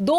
2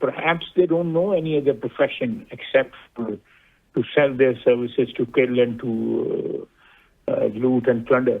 perhaps they don't know any other profession except to sell their services, to kill and to loot and plunder.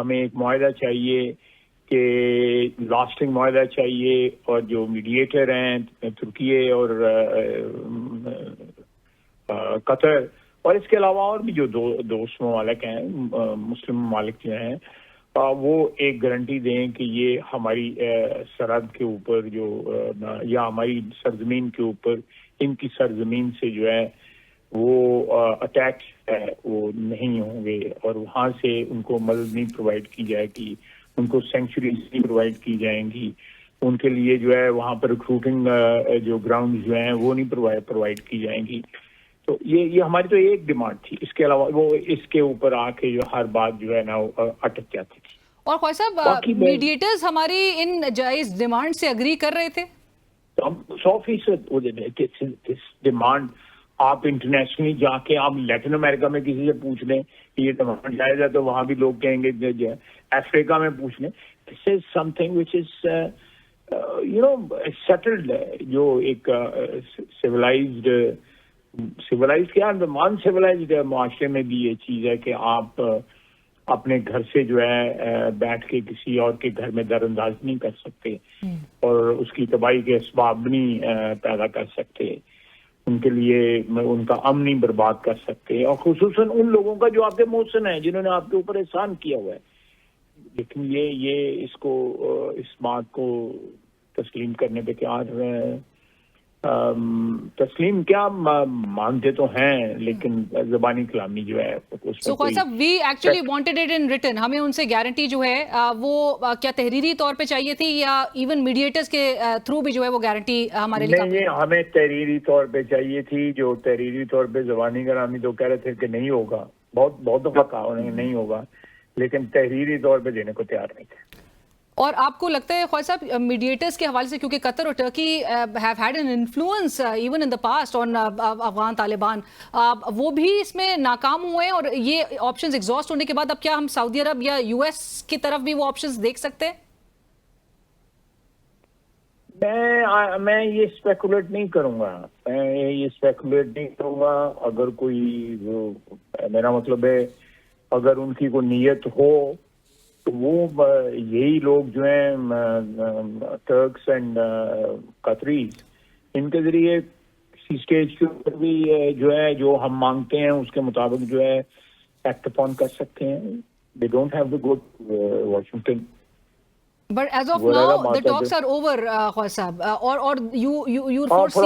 ہمیں ایک معاہدہ چاہیے کہ lasting معاہدہ چاہیے, اور جو میڈیٹر ہیں ترکی اور قطر, اور اس کے علاوہ اور بھی جو دوست ممالک ہیں, مسلم ممالک جو ہیں, وہ ایک گارنٹی دیں کہ یہ ہماری سرحد کے اوپر جو یا ہماری سرزمین کے اوپر ان کی سرزمین سے جو ہے وہ اٹیک ہے وہ نہیں ہوں گے, اور وہاں سے ان کو مدد نہیں پرووائڈ کی جائے گی, ان کو سینکچوریز نہیں پرووائڈ کی جائیں گی, ان کے لیے جو ہے وہاں پر ریکروٹنگ جو گراؤنڈ جو ہیں وہ نہیں پرووائڈ کی جائیں گی. تو یہ ہماری تو ایک ڈیمانڈ تھی, اس کے علاوہ وہ اس کے اوپر آ کے جو ہر بات جو ہے نا اٹک جاتی تھی. اور خواجہ صاحب میڈیٹرز ہماری ان جائز ڈیمانڈ سے اگری کر رہے تھے؟ تو ہم 100% ڈیمانڈ آپ انٹرنیشنلی جا کے آپ لیٹن امریکہ میں کسی سے پوچھ لیں کہ یہ ڈیمانڈ جائز ہے تو وہاں بھی لوگ کہیں گے, افریقہ میں پوچھ لیں, دس از some thing which is settled, جو ایک سویلائزڈ کیا نان سویلائزڈ معاشرے میں بھی یہ چیز ہے کہ آپ اپنے گھر سے جو ہے بیٹھ کے کسی اور کے گھر میں در انداز نہیں کر سکتے اور اس کی تباہی کے اسباب نہیں پیدا کر سکتے, ان کے لیے ان کا امن نہیں برباد کر سکتے, اور خصوصاً ان لوگوں کا جو آپ کے محسن ہیں جنہوں نے آپ کے اوپر احسان کیا ہوا ہے. لیکن یہ اس بات کو تسلیم کرنے پہ تیار تسلیم کیا مانتے تو ہیں, لیکن زبانی کلامی جو ہے سو خواجہ صاحب we actually wanted it in written, ہمیں ان سے گارنٹی جو ہے وہ کیا تحریری طور پہ چاہیے تھی یا ایون میڈیٹرز کے تھرو بھی جو ہے وہ گارنٹی ہمارے لیے؟ نہیں, ہمیں تحریری طور پہ چاہیے تھی, جو تحریری طور پہ زبانی کلامی تو کہہ رہے تھے کہ نہیں ہوگا, بہت دفعہ کہا انہوں نے نہیں ہوگا, لیکن تحریری طور پہ دینے کو تیار نہیں تھے. اور آپ کو لگتا ہے خواجہ صاحب میڈیٹرز کے حوالے سے, کیونکہ قطر اور Turkey have had an influence even in the past on Afghan Taliban, وہ بھی اس میں ناکام ہوئے ہیں, اور یہ آپشنز ایگزاسٹ ہونے کے بعد اب کیا ہم سعودی عرب یا یو ایس کی طرف بھی وہ آپشنز دیکھ سکتے ہیں؟ میں یہ اسپیکولیٹ نہیں کروں گا, اگر کوئی میرا مطلب ہے اگر ان کی کوئی نیت ہو تو وہ یہی لوگ جو ہیں ٹرکس اینڈ قطریز, ان کے ذریعے کسی اسٹیج کے اوپر بھی جو ہے جو ہم مانگتے ہیں اس کے مطابق جو ہے ایکٹ اپون کر سکتے ہیں. They don't have to go to Washington. But as of now, the talks are over, Khwaja sahab. Or you're foreseeing for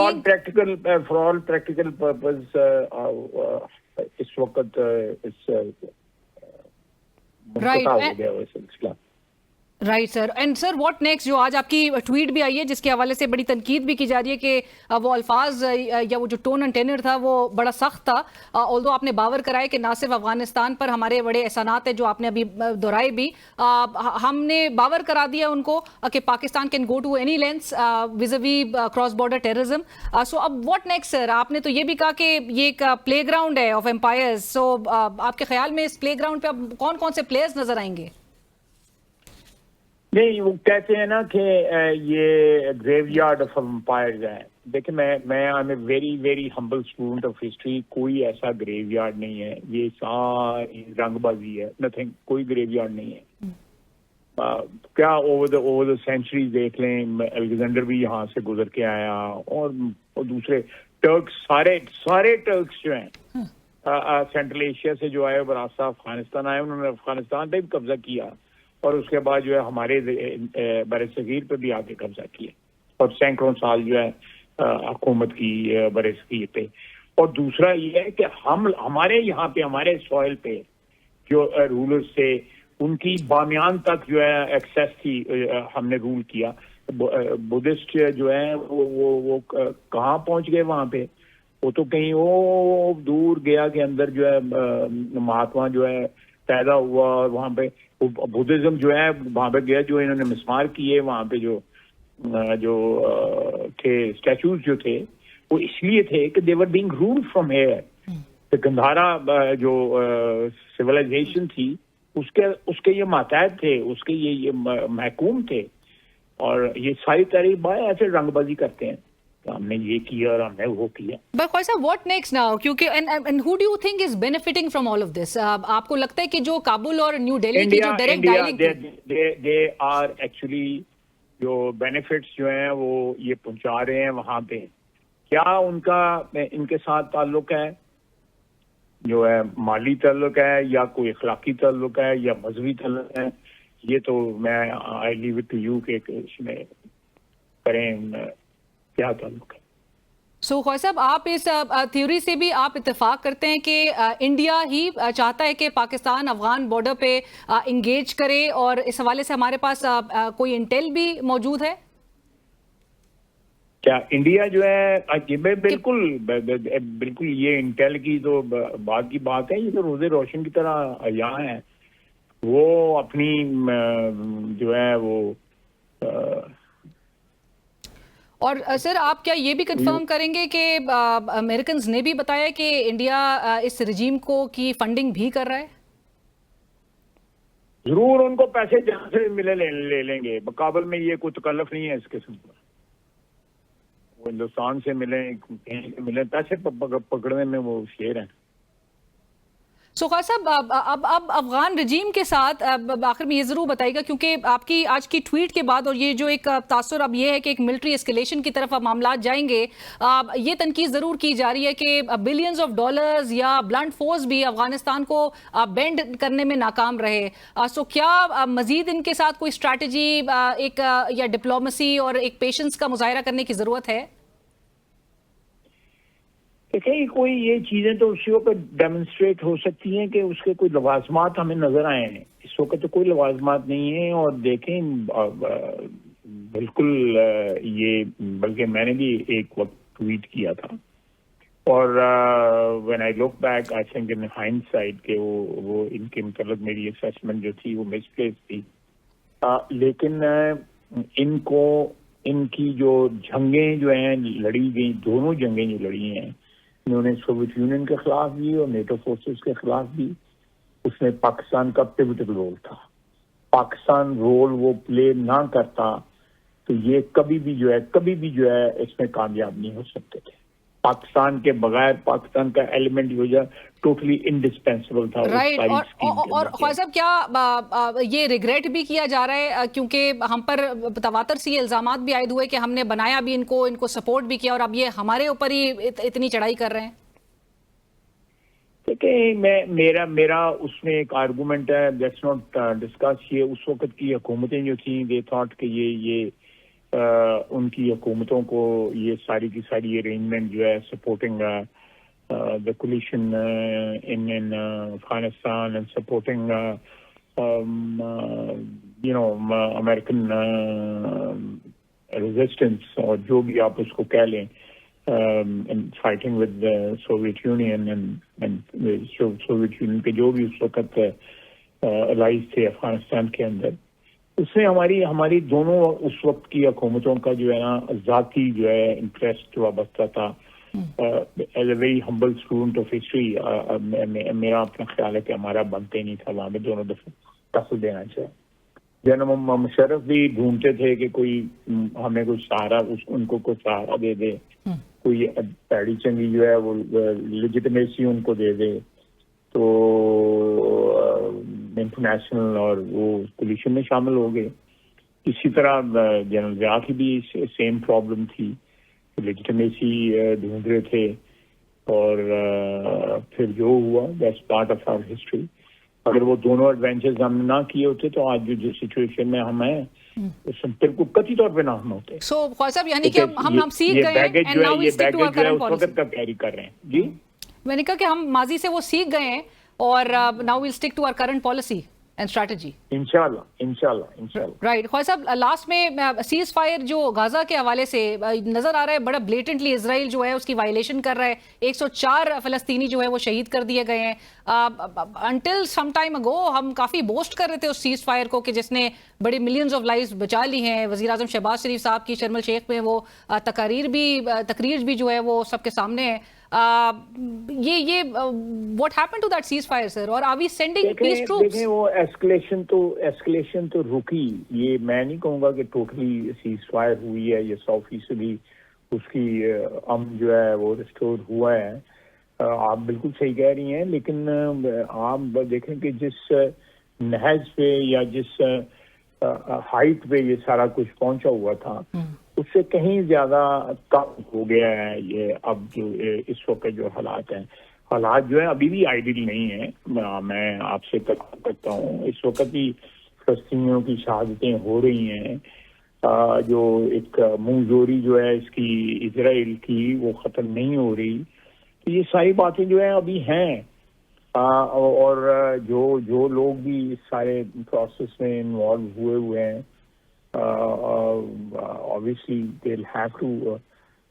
all practical purpose, اس وقت right. Right sir. And sir what next, جو آج آپ کی tweet بھی آئی ہے جس کے حوالے سے بڑی تنقید بھی کی جا رہی ہے کہ وہ الفاظ یا وہ جو ٹون اینڈ ٹینر تھا وہ بڑا سخت تھا, آلدو آپ نے باور کرائے کہ نہ صرف افغانستان پر ہمارے بڑے احسانات ہیں جو آپ نے ابھی دہرائے بھی, ہم نے باور کرا دیا ان کو کہ Pakistan can go to any lengths vis a vis cross border terrorism. So اب واٹ نیکسٹ سر, آپ نے تو یہ بھی کہا کہ یہ ایک پلے گراؤنڈ ہے آف امپائرز, سو آپ کے خیال میں اس پلے گراؤنڈ پہ اب کون کون سے پلیئرز نظر آئیں گے؟ نہیں, وہ کہتے ہیں نا کہ یہ گریو یارڈ آف امپائرز ہے. دیکھیں میں I am a very very humble student of history, کوئی ایسا گریو یارڈ نہیں ہے, یہ ساری رنگ بازی ہے, نتھنگ, کوئی گریو یارڈ نہیں ہے. کیا اوور دا سینچریز دیکھ لیں, الیگزینڈر بھی یہاں سے گزر کے آیا, اور دوسرے ٹرکس سارے ٹرکس جو ہیں سینٹرل ایشیا سے جو آئے براستہ افغانستان آئے, انہوں نے افغانستان پہ بھی قبضہ کیا, اور اس کے بعد جو ہے ہمارے بر صغیر پہ بھی آ کے قبضہ کیا, اور سینکڑوں سال جو ہے حکومت کی بر صغیر پہ. اور دوسرا یہ ہے کہ ہمارے یہاں پہ ہمارے سوائل پہ جو رولرز تھے ان کی بامیان تک جو ہے ایکسیس تھی, ہم نے رول کیا. بدھسٹ جو ہے وہ کہاں پہنچ گئے وہاں پہ, وہ تو کہیں وہ دور گیا کے اندر جو ہے مہاتما جو ہے پیدا ہوا, اور وہاں پہ بدھزم جو ہے وہاں پہ گیا, جو انہوں نے مسمار کیے وہاں پہ جو تھے اسٹیچوز جو تھے وہ اس لیے تھے کہ they were being rule from here. Gandhara جو سویلائزیشن تھی اس کے یہ ماتحت تھے, اس کے یہ محکوم تھے, اور یہ ساری تاریخ بائے ایسے رنگ بازی کرتے ہیں. ہم نے یہ کیا اور ہم نے وہ کیا. But Khwai sahab, what next now? کیونکہ and who do you think is benefiting from all of this? آپ کو لگتا ہے کہ جو کابل اور نیو دہلی کی جو direct dialing they are actually جو بینیفٹس جو ہیں وہ یہ پہنچا رہے ہیں وہاں پہ. کیا ان کے ساتھ تعلق ہے جو ہے مالی تعلق ہے یا کوئی اخلاقی تعلق ہے یا مذہبی تعلق ہے؟ یہ تو میں آئی لیو اٹ ٹو یو کہ اس میں کریں کیا تعلق ہے. سو خواہ صاحب، آپ اس تھیوری سے بھی آپ اتفاق کرتے ہیں کہ انڈیا ہی چاہتا ہے کہ پاکستان افغان بارڈر پہ انگیج کرے، اور اس حوالے سے ہمارے پاس کوئی انٹیل بھی موجود ہے؟ کیا انڈیا جو ہے بالکل یہ انٹیل کی تو بات کی بات ہے. یہ تو روزے روشن کی طرح یہاں ہے. وہ اپنی جو ہے وہ اور سر آپ کیا یہ بھی کنفرم کریں گے کہ امریکنز نے بھی بتایا کہ انڈیا اس رجیم کو کی فنڈنگ بھی کر رہا ہے؟ ضرور ان کو پیسے جہاں سے ملے لے لیں گے. کابل میں یہ کوئی تکلف نہیں ہے اس قسم کا. وہ ہندوستان سے ملیں کہیں سے ملیں، پیسے پکڑنے میں وہ شیر ہیں. سو خواہ صاحب، اب افغان رجیم کے ساتھ آخر میں یہ ضرور بتائیے گا، کیونکہ آپ کی آج کی ٹویٹ کے بعد اور یہ جو ایک تاثر اب یہ ہے کہ ایک ملٹری اسکیلیشن کی طرف معاملات جائیں گے، یہ تنقید ضرور کی جا رہی ہے کہ بلینز آف ڈالرز یا بلنٹ فورس بھی افغانستان کو بینڈ کرنے میں ناکام رہے. سو کیا مزید ان کے ساتھ کوئی اسٹریٹجی ایک یا ڈپلومیسی اور ایک پیشنس کا مظاہرہ کرنے کی ضرورت ہے؟ دیکھیں، کوئی یہ چیزیں تو اسی وقت ڈیمونسٹریٹ ہو سکتی ہیں کہ اس کے کوئی لوازمات ہمیں نظر آئے ہیں. اس وقت تو کوئی لوازمات نہیں ہیں. اور دیکھیں بالکل یہ بلکہ میں نے بھی ایک وقت ٹویٹ کیا تھا، اور when I look back I think in hindsight کہ وہ ان کے متعلق میری اسیسمنٹ جو تھی وہ مس پلیس تھی. لیکن ان کی جو جنگیں جو ہیں لڑی گئی، دونوں جنگیں جو لڑی ہیں انہوں نے سوویت یونین کے خلاف بھی اور نیٹو فورسز کے خلاف بھی، اس میں پاکستان کا پیوٹل رول تھا. پاکستان رول وہ پلے نہ کرتا تو یہ کبھی بھی جو ہے اس میں کامیاب نہیں ہو سکتے تھے. پاکستان کے بغیر پاکستان کا ایلیمنٹ جو ہے ٹوٹلی انڈسپینسیبل تھا. رائٹ. اور خواہ صاحب، کیا یہ ریگریٹ بھی کیا جا رہا ہے کیونکہ ہم پر تواتر سی الزامات بھی عائد ہوئے کہ ہم نے بنایا بھی ان کو سپورٹ بھی کیا، اور اب یہ ہمارے اوپر ہی اتنی چڑھائی کر رہے ہیں؟ دیکھیں، میرا اس میں ایک آرگومنٹ ہے، لیٹس ناٹ ڈسکس. یہ اس وقت کی حکومتیں جو تھیں دے تھاٹ کہ یہ ان کی حکومتوں کو یہ ساری کی ساری ارینجمنٹ جو ہے supporting the coalition in Afghanistan and supporting American resistance اور جو بھی آپ اس کو کہہ لیں and fighting with the Soviet Union and Soviet Union کے جو بھی اس وقت allies تھے افغانستان کے اندر، اس میں ہماری دونوں اس وقت کی حکومتوں کا جو ہے نا ذاتی جو ہے انٹرسٹ وابستہ تھا. As a very humble student of history میرا اپنا خیال ہے کہ ہمارا بنتے نہیں تھا وہاں پہ دونوں دفعہ دخل دینا چاہیے. جناب مشرف بھی ڈھونڈتے تھے کہ کوئی ہمیں کوئی سہارا، ان کو کوئی سہارا دے دے، کوئی پیڑی چنگی جو ہے وہ لیجیٹمیسی ان کو دے دے. تو انٹرنیشنل اور وہ کولیشن میں شامل ہو گئے. اسی طرح جنرل ضیاء کی بھی سیم پرابلم تھی، لیجیٹمیسی ڈھونڈ رہے تھے. اور پھر جو ہوا that's part of our history. اگر وہ دونوں ایڈونچرز ہم نے نہ کیے ہوتے تو آج جو سچویشن میں ہم ہیں اس میں بالکل قطعی طور پہ نہ ہم ہوتے. سو خواہ صاحب، یعنی کہ ہم سیکھ گئے ہیں یہ بیگیج جو ہے اس وقت کا کیری کر رہے ہیں. جی میں نے کہا کہ ہم ماضی سے وہ سیکھ گئے ہیں اور now we'll stick to our current policy and strategy. انشاءاللہ. رائٹ. خواہ صاحب، لاسٹ میں سیز فائر جو غزہ کے حوالے سے نظر آ رہا ہے بڑا بلیٹنٹلی اسرائیل جو ہے اس کی وائلیشن کر رہا ہے. 104 فلسطینی جو ہے وہ شہید کر دیے گئے ہیں. انٹل سم ٹائم اگو ہم کافی بوسٹ کر رہے تھے اس سیز فائر کو کہ جس نے بڑے ملینز آف لائفز بچا لی ہیں. وزیر اعظم شہباز شریف صاحب کی شرم الشیخ میں وہ تقریر بھی جو ہے وہ سب کے سامنے ہے. یہ what happened to that ceasefire sir, اور are we sending peace troops? دیکھیں وہ ایسکلیشن تو رکی. یہ میں نہیں کہوں گا کہ ٹوٹلی سیز فائر ہوئی ہے یا 100% اس کی امن جو ہے وہ ریسٹور ہوا ہے. آپ بالکل صحیح کہہ رہی ہیں, لیکن آپ دیکھیں کہ جس نہج پہ یا جس ہائٹ پہ یہ سارا کچھ پہنچا ہوا تھا اس سے کہیں زیادہ کم ہو گیا ہے یہ اب جو اس وقت جو حالات ہیں. حالات جو ہے ابھی بھی آئیڈیل نہیں ہیں. میں آپ سے کرتا ہوں اس وقت بھی فلسطینیوں کی شہادتیں ہو رہی ہیں. جو ایک منہ زوری جو ہے اس کی اسرائیل کی وہ ختم نہیں ہو رہی. تو یہ ساری باتیں جو ہیں ابھی ہیں, اور جو لوگ بھی اس سارے پروسیس میں انوالو ہوئے ہیں obviously they'll have to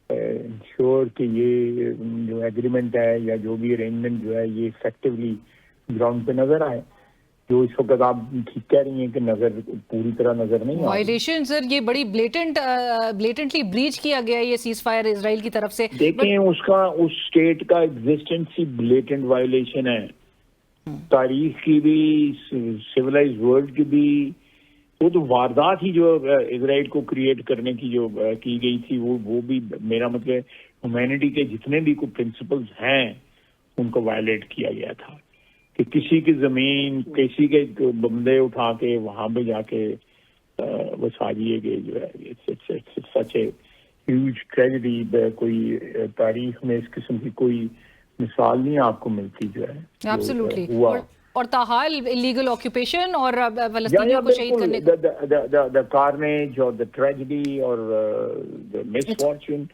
ensure کہ یہ جو ایگریمنٹ ہے یا جو بھی ارینجمنٹ جو ہے یہ افیکٹولی گراؤنڈ پہ نظر آئے. جو اس وقت آپ ٹھیک کہہ رہی ہیں کہ نظر پوری طرح نظر نہیں آ رہی. وائلیشن سر یہ بڑی بلیٹنٹلی بریچ کیا گیا ہے یہ سیز فائر اسرائیل کی طرف سے. دیکھیں اس اسٹیٹ کا ایگزسٹنس ہی بلیٹنٹ وائلیشن ہے, تاریخ کی بھی سویلائز ورلڈ کی بھی. وہ تو واردات ہی جو اسرائیل کو کریٹ کرنے کی جو کی گئی تھی وہ بھی میرا مطلب ہیومینٹی کے جتنے بھی کوئی پرنسپلز ہیں ان کو وائلیٹ کیا گیا تھا کہ کسی کی زمین کسی کے بندے اٹھا کے وہاں پہ جا کے بسا دیے گئے جو ہے سچ اے ہیوج ٹریجڈی. کوئی تاریخ میں اس قسم کی کوئی مثال نہیں آپ کو ملتی جو ہے ایبسولوٹلی. اور تاحال لیگل آکوپیشن اور فلسطینیوں کو شہید کرنے the carnage or the tragedy or the misfortune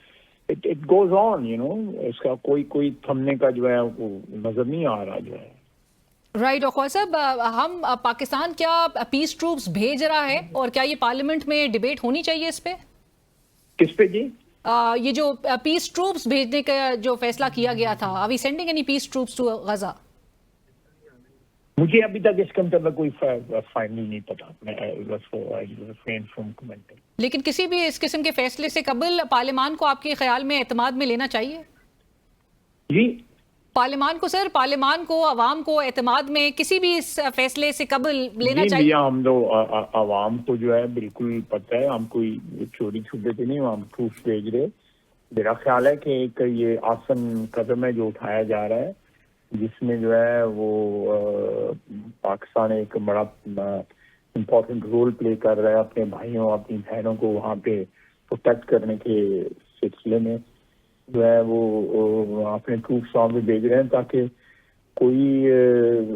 it goes on, you know. اس کا کوئی تھمنے کا جو ہے نظر نہیں آ رہا جو ہے. رائٹ. اور خواجہ صاحب ہم پاکستان کیا پیس ٹروپس بھیج رہا ہے اور کیا یہ پارلیمنٹ میں ڈیبیٹ ہونی چاہیے اس پہ؟ کس پہ جی؟ یہ جو پیس ٹروپس بھیجنے کا جو فیصلہ کیا گیا تھا, are we sending any peace troops to Gaza? مجھے ابھی تک اس کے مطلب کوئی فائنل نہیں پتا. لیکن کسی بھی اس قسم کے فیصلے سے قبل پارلیمان کو آپ کے خیال میں اعتماد میں لینا چاہیے؟ جی پارلیمان کو سر, پارلیمان کو, عوام کو اعتماد میں کسی بھی اس فیصلے سے قبل لینا چاہیے؟ جی ہم تو عوام کو جو ہے بالکل پتہ ہے, ہم کوئی چوری چھپے تھے نہیں, ہم پروف بھیج رہے. میرا خیال ہے کہ ایک یہ آسن قدم ہے جو اٹھایا جا رہا ہے جس میں جو ہے وہ پاکستان ایک بڑا امپورٹنٹ رول پلے کر رہا ہے اپنے بھائیوں اپنی بہنوں کو وہاں پہ پروٹیکٹ کرنے کے سلسلے میں جو ہے وہ اپنے ٹروپس وہاں پہ بھیج رہے ہیں تاکہ کوئی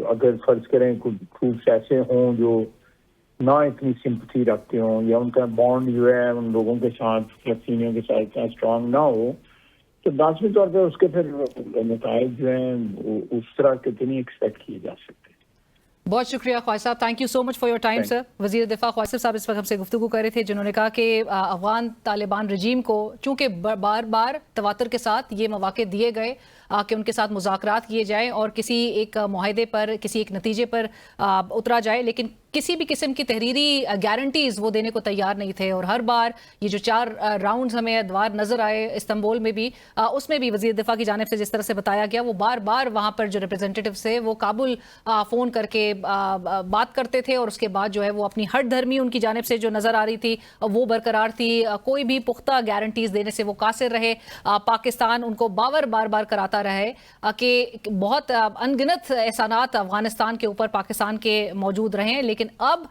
اگر فرض کریں کوئی ٹروپس ایسے ہوں جو نہ اتنی سمپتھی رکھتے ہوں یا ان کا بانڈ جو ہے ان لوگوں کے ساتھ فلسطینیوں کے ساتھ اتنا اسٹرانگ نہ ہو تو لازمی طور پہ اس کے پھر نتائج جو ہیں اس طرح کے تو نہیں ایکسپیکٹ کیے جا سکتے. بہت شکریہ خواجہ صاحب, thank you so much for your time sir. وزیر دفاع خواجہ صاحب اس وقت ہم سے گفتگو کر رہے تھے جنہوں نے کہا کہ افغان طالبان رجیم کو چونکہ بار بار تواتر کے ساتھ یہ مواقع دیے گئے کہ ان کے ساتھ مذاکرات کیے جائیں اور کسی ایک معاہدے پر کسی ایک نتیجے پر اترا جائے, لیکن کسی بھی قسم کی تحریری گارنٹیز وہ دینے کو تیار نہیں تھے. اور ہر بار یہ جو 4 راؤنڈز ہمیں ادوار نظر آئے استنبول میں بھی, اس میں بھی وزیر دفاع کی جانب سے جس طرح سے بتایا گیا وہ بار بار وہاں پر جو ریپرزینٹیٹیوز تھے وہ کابل فون کر کے بات کرتے تھے اور اس کے بعد جو ہے وہ اپنی ہٹ دھرمی ان کی جانب سے جو نظر آ رہی تھی وہ برقرار تھی. کوئی بھی پختہ گارنٹیز دینے سے وہ قاصر رہے. پاکستان ان کو بار بار کراتا رہا ہے کہ بہت انگنت احسانات افغانستان کے اوپر پاکستان کے موجود رہے, لیکن اب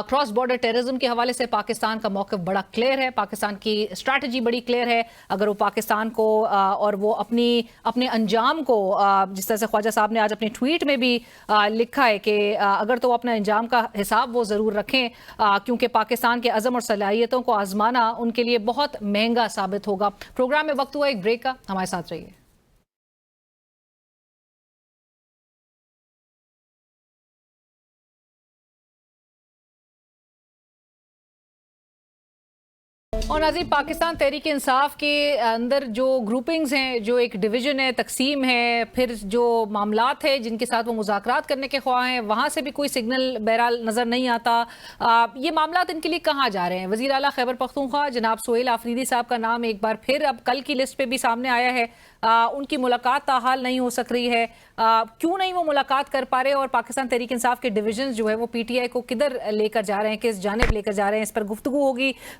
کراس بارڈر ٹیررزم کے حوالے سے پاکستان کا موقف بڑا کلیئر ہے, پاکستان کی اسٹریٹجی بڑی کلیئر ہے. اگر وہ پاکستان کو اور وہ اپنے انجام کو, جس طرح سے خواجہ صاحب نے آج اپنے ٹویٹ میں بھی لکھا ہے کہ اگر تو اپنے انجام کا حساب وہ ضرور رکھیں کیونکہ پاکستان کے عزم اور صلاحیتوں کو آزمانا ان کے لیے بہت مہنگا ثابت ہوگا. پروگرام میں وقت ہوا ایک بریک کا, ہمارے ساتھ رہیے. اور ناظرین, پاکستان تحریک انصاف کے اندر جو گروپنگز ہیں, جو ایک ڈویژن ہے, تقسیم ہے, پھر جو معاملات ہیں جن کے ساتھ وہ مذاکرات کرنے کے خواہاں ہیں, وہاں سے بھی کوئی سگنل بہرحال نظر نہیں آتا. یہ معاملات ان کے لیے کہاں جا رہے ہیں؟ وزیر اعلیٰ خیبر پختونخوا جناب سہیل آفریدی صاحب کا نام ایک بار پھر اب کل کی لسٹ پہ بھی سامنے آیا ہے. ان کی ملاقات تاحال نہیں ہو سک رہی ہے. کیوں نہیں وہ ملاقات کر پا رہے اور پاکستان تحریک انصاف کے ڈویژنز جو ہے وہ پی ٹی آئی کو کدھر لے کر جا رہے ہیں, کس جانب لے کر جا رہے ہیں, اس پر گفتگو ہوگی.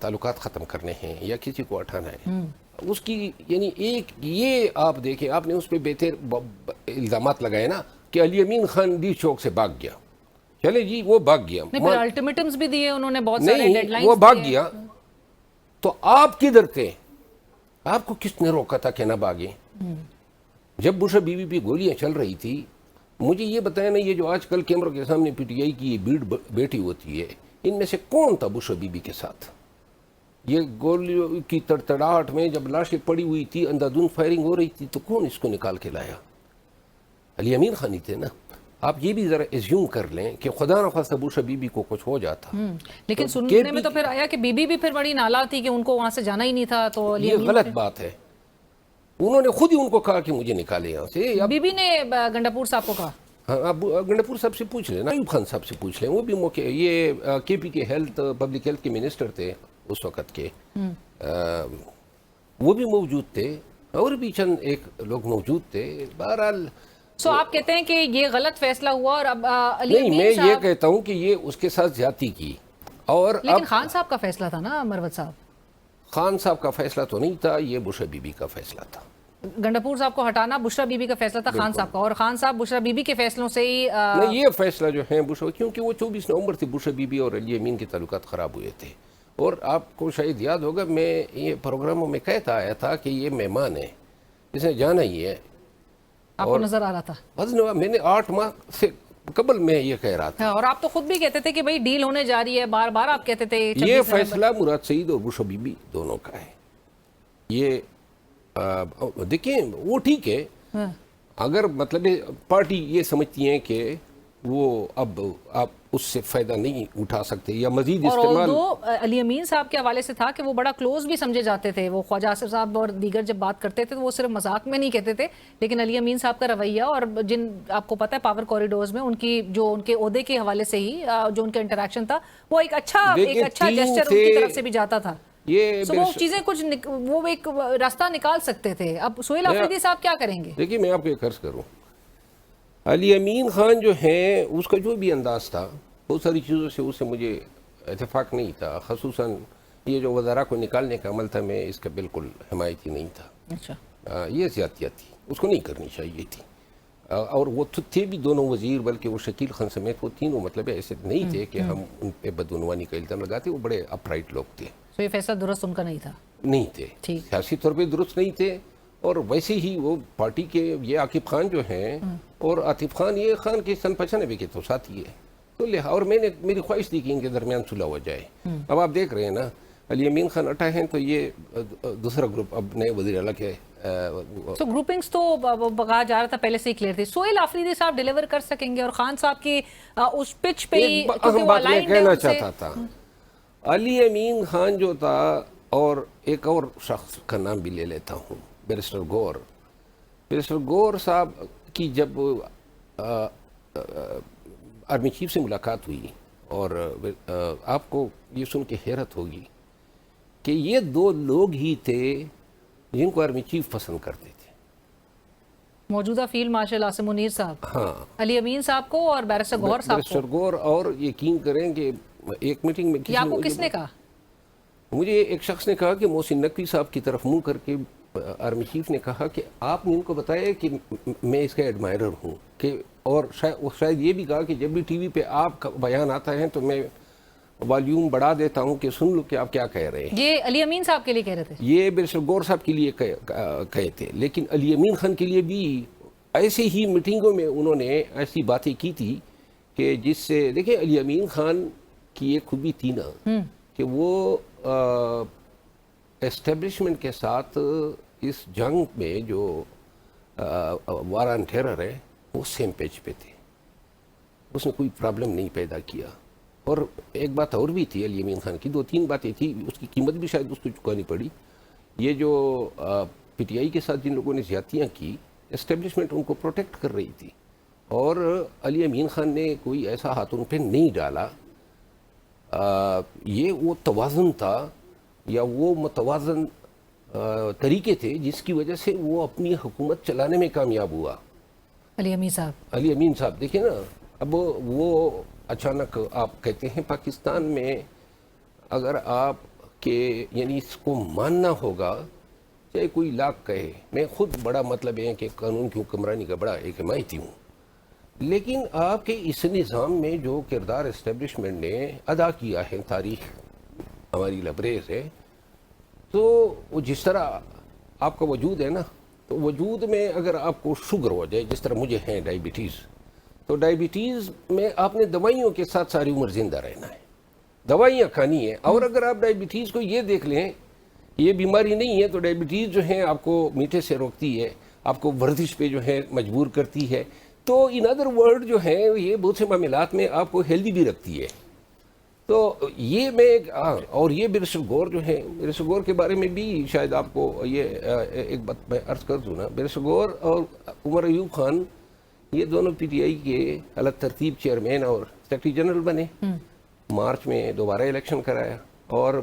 تعلقات ختم کرنے ہیں یا کسی کو ہٹانا ہے، اس کی یعنی ایک یہ آپ دیکھیں، آپ نے اس پہ بہتر الزامات لگائے نا کہ علی امین خان ڈی چوک سے بھاگ گیا، چلے جی وہ بھاگ گیا، نہیں پھر الٹیمیٹمز بھی دیے انہوں نے، بہت سارے ڈیڈ نہیں لائنز وہ بھاگ گیا، تو آپ کدھر تھے؟ آپ کو کس نے روکا تھا کہ نہ بھاگیں؟ جب بش بی بی پہ گولیاں چل رہی تھی، مجھے یہ بتایا نا، یہ جو آج کل کیمروں کے سامنے پی ٹی آئی کی یہ بھیڑ بیٹھی ہوتی ہے، ان میں سے کون تھا بش بی بی کے ساتھ؟ یہ گولیوں کی تڑتڑاہٹ میں جب لاشیں پڑی ہوئی تھی، اندھادھند فائرنگ ہو رہی تھی، تو کون اس کو نکال کے لایا؟ علی امین خان ہی تھے نا۔ آپ یہ بھی ذرا ایزیوم کر لیں کہ خدا نخواستہ بش بی بی کو کچھ ہو جاتا، لیکن سننے میں تو پھر آیا کہ بی بی بھی پھر بڑی نالا تھی کہ ان کو وہاں سے جانا ہی نہیں تھا، تو علی یہ امین غلط بات ہے۔ انہوں نے خود ہی ان کو کہا کہ مجھے نکالے یہاں سے۔ بی بی نے گنڈاپور صاحب کو کہا؟ ہاں، آپ گنڈاپور صاحب سے پوچھ لیں نا، ایوب خان صاحب سے پوچھ لیں، وہ بھی موقع، یہ کے پی کے پبلک ہیلتھ کے منسٹر تھے اس وقت کے، وہ بھی موجود تھے، اور بھی چند ایک لوگ موجود تھے۔ بہرحال سو آپ کہتے ہیں کہ یہ غلط فیصلہ ہوا، اور اب علی نہیں، میں امین یہ صاحب، کہتا ہوں کہ یہ اس کے ساتھ زیادتی کی، اور لیکن اب خان صاحب کا فیصلہ تھا نا مروت صاحب، خان صاحب کا فیصلہ تو نہیں تھا، یہ بشرا بی بی کا فیصلہ تھا۔ گنڈاپور صاحب کو ہٹانا بشرا بی بی کا فیصلہ تھا خان صاحب کا، اور خان صاحب بشرا بی بی کے فیصلوں سے ہی نہیں، یہ فیصلہ جو ہے بشرا، کیونکہ وہ 24 نومبر تھی، بشرا بی بی اور علی امین کے تعلقات خراب ہوئے تھے، اور آپ کو شاید یاد ہوگا میں یہ پروگراموں میں کہتا آیا تھا کہ یہ مہمان ہے، اس نے جانا ہی ہے، آپ کو نظر آ رہا تھا، میں نے 8 ماہ سے قبل میں یہ کہہ رہا تھا۔ اور آپ تو خود بھی کہتے تھے کہ بھئی ڈیل ہونے جا رہی ہے، بار بار آپ کہتے تھے۔ یہ فیصلہ مراد سعید اور بشرا بی بی دونوں کا ہے۔ یہ دیکھیں، وہ ٹھیک ہے اگر مطلب پارٹی یہ سمجھتی ہیں کہ وہ اب آپ اس سے فائدہ نہیں اٹھا سکتے یا مزید اور استعمال، علی امین صاحب کے حوالے سے تھا کہ وہ بڑا کلوز بھی سمجھے جاتے تھے، وہ خواجہ آصف صاحب اور دیگر جب بات کرتے تھے تو وہ صرف مذاق میں نہیں کہتے تھے، لیکن علی امین صاحب کا رویہ اور جن آپ کو پتہ ہے پاور کوریڈورز میں ان کی جو ان کے عہدے کے حوالے سے ہی جو ان کا انٹریکشن تھا، وہ ایک اچھا جسچر ان کی طرف سے بھی جاتا تھا، یہ وہ چیزیں کچھ وہ ایک راستہ نکال سکتے تھے۔ اب سہیل آفریدی صاحب کیا کریں گے؟ دیکھیے میں آپ کو ایک عرض کروں، علی امین خان جو ہیں، اس کا جو بھی انداز تھا، بہت ساری چیزوں سے اس سے مجھے اتفاق نہیں تھا، خصوصاً یہ جو وزراء کو نکالنے کا عمل تھا، میں اس کا بالکل حمایتی نہیں تھا۔ اچھا، یہ زیادتیاں تھی، اس کو نہیں کرنی چاہیے تھی، اور وہ تھے بھی دونوں وزیر، بلکہ وہ شکیل خان سمیت وہ تینوں مطلب ایسے نہیں تھے کہ ہم ان پہ بدعنوانی کا الزام لگاتے، وہ بڑے اپرائٹ لوگ تھے، تو یہ فیصلہ درست ان کا نہیں تھا؟ نہیں تھے، سیاسی طور پہ درست نہیں تھے، اور ویسے ہی وہ پارٹی کے یہ عاقب خان جو ہیں، اور عاطف خان یہ خان کے سن 95 کے تو ساتھی ہے، تو اور میں نے میری خواہش تھی کہ ان کے درمیان صلح ہو جائے۔ اب آپ دیکھ رہے ہیں نا، علی امین خان اٹھا ہیں تو یہ دوسرا گروپ اب نئے وزیر اعلیٰ کے تو گروپنگز تو کہا جا رہا تھا پہلے سے ہی کلیئر تھی، سہیل آفریدی صاحب ڈیلیور کر سکیں گے، اور خان صاحب کی اس پچ پہ ہی اہم بات میں کہنا چاہتا تھا، علی امین خان جو تھا، اور ایک اور شخص کا نام بھی لے لیتا ہوں، بیرسٹر گور صاحب کی جب آرمی چیف سے ملاقات ہوئی، اور آپ کو یہ سن کے حیرت ہوگی کہ یہ 2 لوگ ہی تھے جن کو آرمی چیف پسند کرتے تھے، موجودہ فیلڈ مارشل عاصم منیر صاحب، ہاں، علی امین صاحب کو اور بیرسٹر گور صاحب کو۔ بیرسٹر گور، اور یقین کریں کہ ایک میٹنگ میں یہ آپ کو کس نے کہا؟ مجھے ایک شخص نے کہا کہ محسن نقوی صاحب کی طرف منہ کر کے آرمی چیف نے کہا کہ آپ نے ان کو بتایا کہ میں اس کا ایڈمائرر ہوں، کہ اور شاید یہ بھی کہا کہ جب بھی ٹی وی پہ آپ کا بیان آتا ہے تو میں والیوم بڑھا دیتا ہوں کہ سن لو کہ آپ کیا کہہ رہے ہیں۔ یہ علی امین صاحب کے لیے کہہ رہے تھے؟ یہ بیرسٹر گور صاحب کے لیے کہے تھے، لیکن علی امین خان کے لیے بھی ایسے ہی میٹنگوں میں انہوں نے ایسی باتیں کی تھی کہ جس سے دیکھیں علی امین خان کی ایک خوبی تھی نا کہ وہ اسٹیبلشمنٹ کے ساتھ اس جنگ میں جو وار آن ٹیرر ہے وہ سیم پیج پہ تھے، اس نے کوئی پرابلم نہیں پیدا کیا۔ اور ایک بات اور بھی تھی علی امین خان کی، 2-3 باتیں تھی، اس کی قیمت بھی شاید اس کو چکانی پڑی۔ یہ جو پی ٹی آئی کے ساتھ جن لوگوں نے زیادتیاں کی، اسٹیبلشمنٹ ان کو پروٹیکٹ کر رہی تھی، اور علی امین خان نے کوئی ایسا ہاتھ ان پہ نہیں ڈالا۔ یہ وہ توازن تھا، یا وہ متوازن طریقے تھے جس کی وجہ سے وہ اپنی حکومت چلانے میں کامیاب ہوا۔ علی امین صاحب دیکھیں نا، اب وہ اچانک آپ کہتے ہیں پاکستان میں اگر آپ کہ یعنی اس کو ماننا ہوگا چاہے کوئی لاکھ کہے. میں خود بڑا مطلب ہے کہ قانون کی حکمرانی کا بڑا ایک حمایتی ہوں، لیکن آپ کے اس نظام میں جو کردار اسٹیبلشمنٹ نے ادا کیا ہے، تاریخ ہماری لبریز ہے، تو وہ جس طرح آپ کا وجود ہے نا، تو وجود میں اگر آپ کو شوگر ہو جائے، جس طرح مجھے ہے ڈائبٹیز، تو ڈائبٹیز میں آپ نے دوائیوں کے ساتھ ساری عمر زندہ رہنا ہے، دوائیاں کھانی ہے. اور اگر آپ ڈائبٹیز کو یہ دیکھ لیں یہ بیماری نہیں ہے، تو ڈائبٹیز جو ہے آپ کو میٹھے سے روکتی ہے، آپ کو ورزش پہ جو ہے مجبور کرتی ہے. تو ان ادر ورڈ جو ہے یہ بہت سے معاملات میں آپ کو ہیلدی بھی رکھتی ہے. تو یہ میں اور یہ بیرسٹر گور جو ہے، بیرسٹر گور کے بارے میں بھی شاید آپ کو یہ ایک بات میں عرض کر دوں نا، بیرسٹر گور اور عمر ایوب خان یہ دونوں پی ٹی آئی کے الگ ترتیب چیئرمین اور سیکرٹری جنرل بنے. مارچ میں دوبارہ الیکشن کرایا اور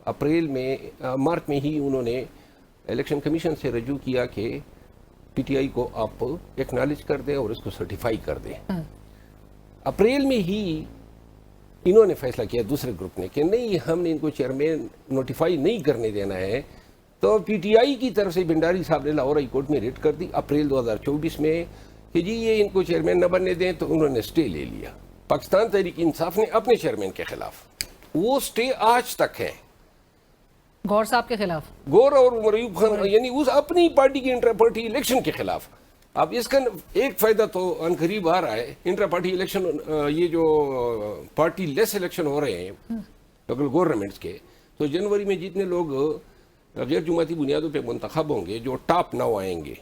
اپریل میں مارچ میں ہی انہوں نے الیکشن کمیشن سے رجوع کیا کہ پی ٹی آئی کو آپ ایکنالج کر دیں اور اس کو سرٹیفائی کر دیں. اپریل میں ہی انہوں نے فیصلہ کیا دوسرے گروپ نے کہ نہیں، ہم نے ان کو چیئرمین نوٹیفائی نہیں کرنے دینا ہے. تو پی ٹی آئی کی طرف سے بنڈاری صاحب نے لاہور ہائی کورٹ میں ریٹ کر دی اپریل 2024 میں کہ جی یہ ان کو چیئرمین نہ بننے دیں. تو انہوں نے سٹے لے لیا. پاکستان تحریک انصاف نے اپنے چیئرمین کے خلاف، وہ سٹے آج تک ہے گور صاحب کے خلاف، گور اور عمر ایوب خان یعنی اس اپنی پارٹی کے انٹرا پارٹی الیکشن کے خلاف. اب اس کا ایک فائدہ تو ان قریب آ رہا ہے، انٹرا پارٹی الیکشن، یہ جو پارٹی لیس الیکشن ہو رہے ہیں لوکل گورنمنٹس کے، تو جنوری میں جتنے لوگ غیر جماعتی بنیادوں پہ منتخب ہوں گے جو ٹاپ 9 آئیں گے،